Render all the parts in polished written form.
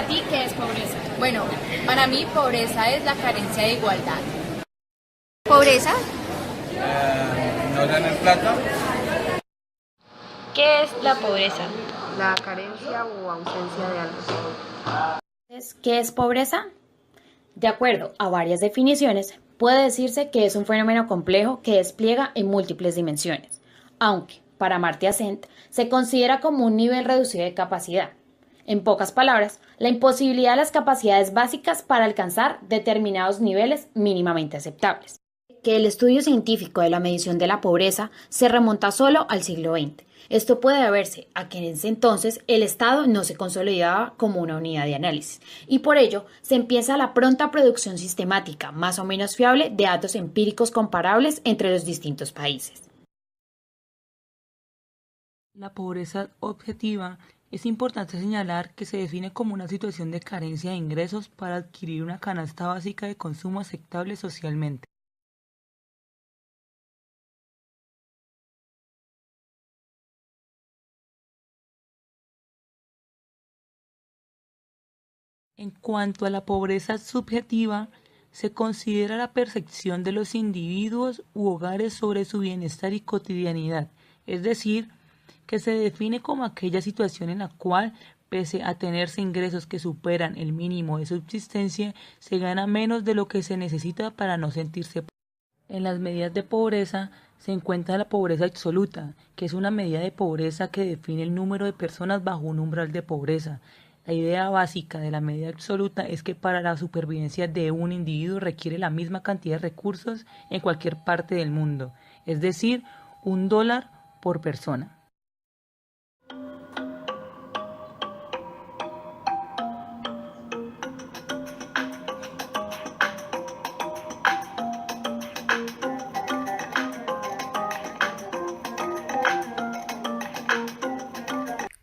ti qué es pobreza? Bueno, para mí pobreza es la carencia de igualdad. ¿Pobreza? No tener plata. ¿Qué es la pobreza? La carencia o ausencia de algo. ¿Qué es pobreza? De acuerdo a varias definiciones, puede decirse que es un fenómeno complejo que despliega en múltiples dimensiones, aunque, para Amartya Sen, se considera como un nivel reducido de capacidad. En pocas palabras, la imposibilidad de las capacidades básicas para alcanzar determinados niveles mínimamente aceptables. Que el estudio científico de la medición de la pobreza se remonta solo al siglo XX. Esto puede deberse a que en ese entonces el Estado no se consolidaba como una unidad de análisis y por ello se empieza la pronta producción sistemática más o menos fiable de datos empíricos comparables entre los distintos países. La pobreza objetiva es importante señalar que se define como una situación de carencia de ingresos para adquirir una canasta básica de consumo aceptable socialmente. En cuanto a la pobreza subjetiva, se considera la percepción de los individuos u hogares sobre su bienestar y cotidianidad, es decir, que se define como aquella situación en la cual, pese a tenerse ingresos que superan el mínimo de subsistencia, se gana menos de lo que se necesita para no sentirse pobre. En las medidas de pobreza se encuentra la pobreza absoluta, que es una medida de pobreza que define el número de personas bajo un umbral de pobreza. La idea básica de la medida absoluta es que para la supervivencia de un individuo requiere la misma cantidad de recursos en cualquier parte del mundo, es decir, $1 por persona.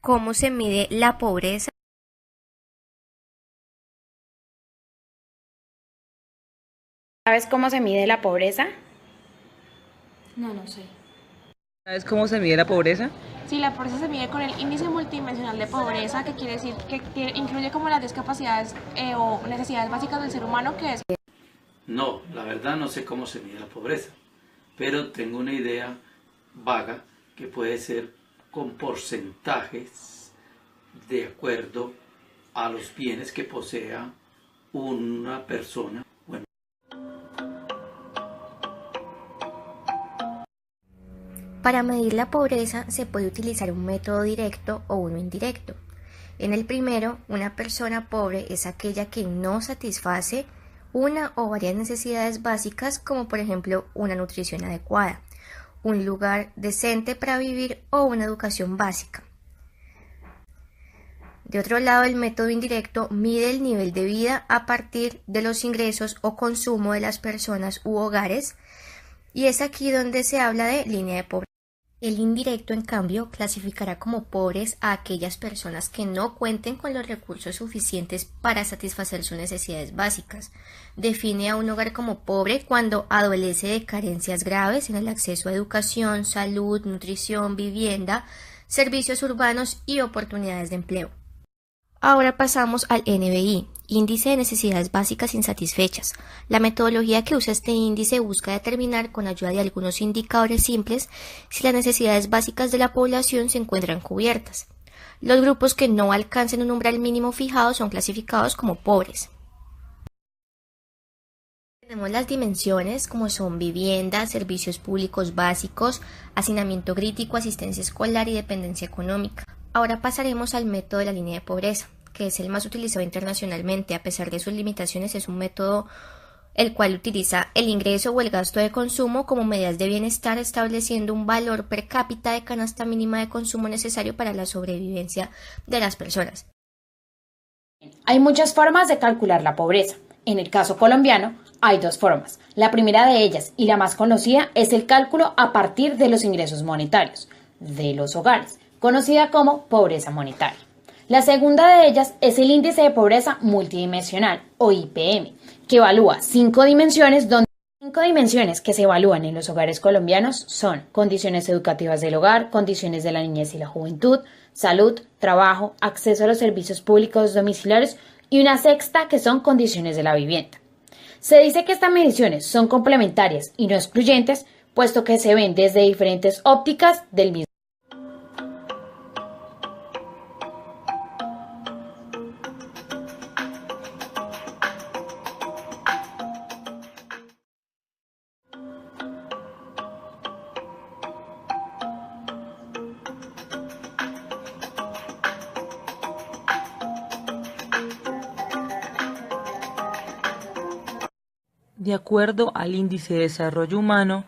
¿Cómo se mide la pobreza? ¿Sabes cómo se mide la pobreza? No sé. ¿Sabes cómo se mide la pobreza? Sí, la pobreza se mide con el índice multidimensional de pobreza, que quiere decir que incluye como las discapacidades o necesidades básicas del ser humano, que es... No, la verdad no sé cómo se mide la pobreza, pero tengo una idea vaga que puede ser con porcentajes de acuerdo a los bienes que posea una persona. Bueno. Para medir la pobreza se puede utilizar un método directo o uno indirecto. En el primero, una persona pobre es aquella que no satisface una o varias necesidades básicas, como por ejemplo una nutrición adecuada, un lugar decente para vivir o una educación básica. De otro lado, el método indirecto mide el nivel de vida a partir de los ingresos o consumo de las personas u hogares, y es aquí donde se habla de línea de pobreza. El indirecto, en cambio, clasificará como pobres a aquellas personas que no cuenten con los recursos suficientes para satisfacer sus necesidades básicas. Define a un hogar como pobre cuando adolece de carencias graves en el acceso a educación, salud, nutrición, vivienda, servicios urbanos y oportunidades de empleo. Ahora pasamos al NBI, Índice de Necesidades Básicas Insatisfechas. La metodología que usa este índice busca determinar, con ayuda de algunos indicadores simples, si las necesidades básicas de la población se encuentran cubiertas. Los grupos que no alcancen un umbral mínimo fijado son clasificados como pobres. Tenemos las dimensiones como son vivienda, servicios públicos básicos, hacinamiento crítico, asistencia escolar y dependencia económica. Ahora pasaremos al método de la línea de pobreza, que es el más utilizado internacionalmente. A pesar de sus limitaciones, es un método el cual utiliza el ingreso o el gasto de consumo como medidas de bienestar, estableciendo un valor per cápita de canasta mínima de consumo necesario para la sobrevivencia de las personas. Hay muchas formas de calcular la pobreza. En el caso colombiano, hay dos formas. La primera de ellas, y la más conocida, es el cálculo a partir de los ingresos monetarios de los hogares, conocida como pobreza monetaria. La segunda de ellas es el índice de pobreza multidimensional, o IPM, que evalúa 5 dimensiones donde 5 dimensiones que se evalúan en los hogares colombianos son condiciones educativas del hogar, condiciones de la niñez y la juventud, salud, trabajo, acceso a los servicios públicos domiciliarios y una sexta que son condiciones de la vivienda. Se dice que estas mediciones son complementarias y no excluyentes, puesto que se ven desde diferentes ópticas del mismo. De acuerdo al Índice de Desarrollo Humano,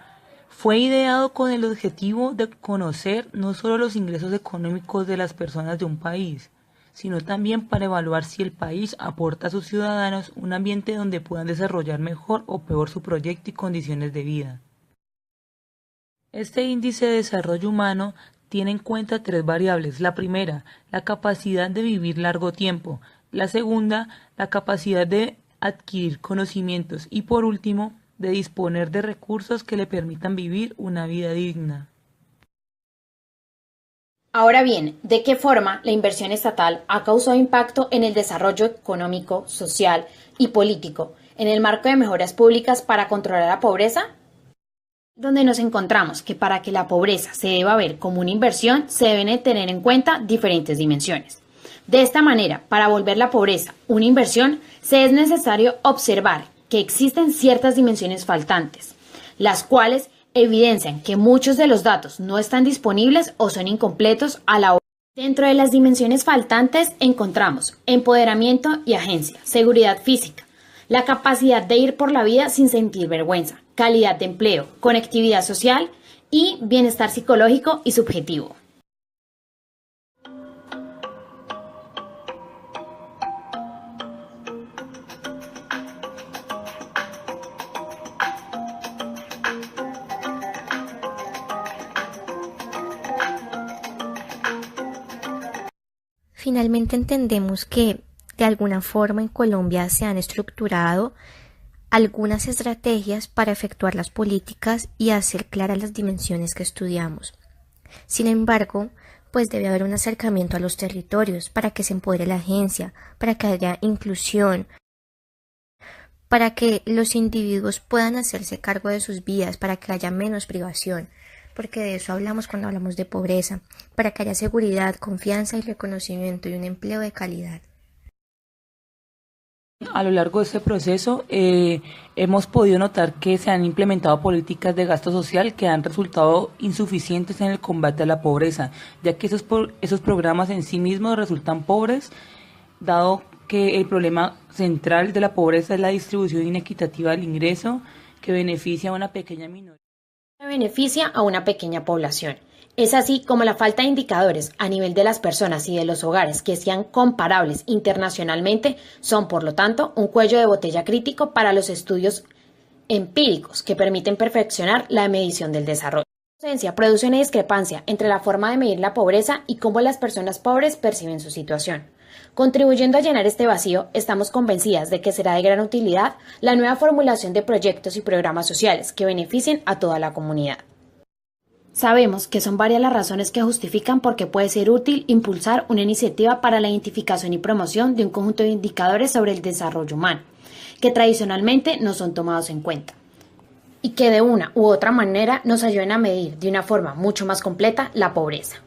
fue ideado con el objetivo de conocer no solo los ingresos económicos de las personas de un país, sino también para evaluar si el país aporta a sus ciudadanos un ambiente donde puedan desarrollar mejor o peor su proyecto y condiciones de vida. Este Índice de Desarrollo Humano tiene en cuenta 3 variables. La primera, la capacidad de vivir largo tiempo. La segunda, la capacidad de adquirir conocimientos y por último, de disponer de recursos que le permitan vivir una vida digna. Ahora bien, ¿de qué forma la inversión estatal ha causado impacto en el desarrollo económico, social y político en el marco de mejoras públicas para controlar la pobreza? Donde nos encontramos que para que la pobreza se deba ver como una inversión, se deben tener en cuenta diferentes dimensiones. De esta manera, para volver la pobreza una inversión, se es necesario observar que existen ciertas dimensiones faltantes, las cuales evidencian que muchos de los datos no están disponibles o son incompletos a la hora. Dentro de las dimensiones faltantes encontramos empoderamiento y agencia, seguridad física, la capacidad de ir por la vida sin sentir vergüenza, calidad de empleo, conectividad social y bienestar psicológico y subjetivo. Finalmente entendemos que de alguna forma en Colombia se han estructurado algunas estrategias para efectuar las políticas y hacer claras las dimensiones que estudiamos. Sin embargo, pues debe haber un acercamiento a los territorios para que se empodere la agencia, para que haya inclusión, para que los individuos puedan hacerse cargo de sus vidas, para que haya menos privación, porque de eso hablamos cuando hablamos de pobreza, para que haya seguridad, confianza y reconocimiento y un empleo de calidad. A lo largo de este proceso hemos podido notar que se han implementado políticas de gasto social que han resultado insuficientes en el combate a la pobreza, ya que esos programas en sí mismos resultan pobres, dado que el problema central de la pobreza es la distribución inequitativa del ingreso que beneficia a una pequeña minoría. Beneficia a una pequeña población. Es así como la falta de indicadores a nivel de las personas y de los hogares que sean comparables internacionalmente son, por lo tanto, un cuello de botella crítico para los estudios empíricos que permiten perfeccionar la medición del desarrollo. La ausencia produce una discrepancia entre la forma de medir la pobreza y cómo las personas pobres perciben su situación. Contribuyendo a llenar este vacío, estamos convencidas de que será de gran utilidad la nueva formulación de proyectos y programas sociales que beneficien a toda la comunidad. Sabemos que son varias las razones que justifican por qué puede ser útil impulsar una iniciativa para la identificación y promoción de un conjunto de indicadores sobre el desarrollo humano, que tradicionalmente no son tomados en cuenta, y que de una u otra manera nos ayuden a medir de una forma mucho más completa la pobreza.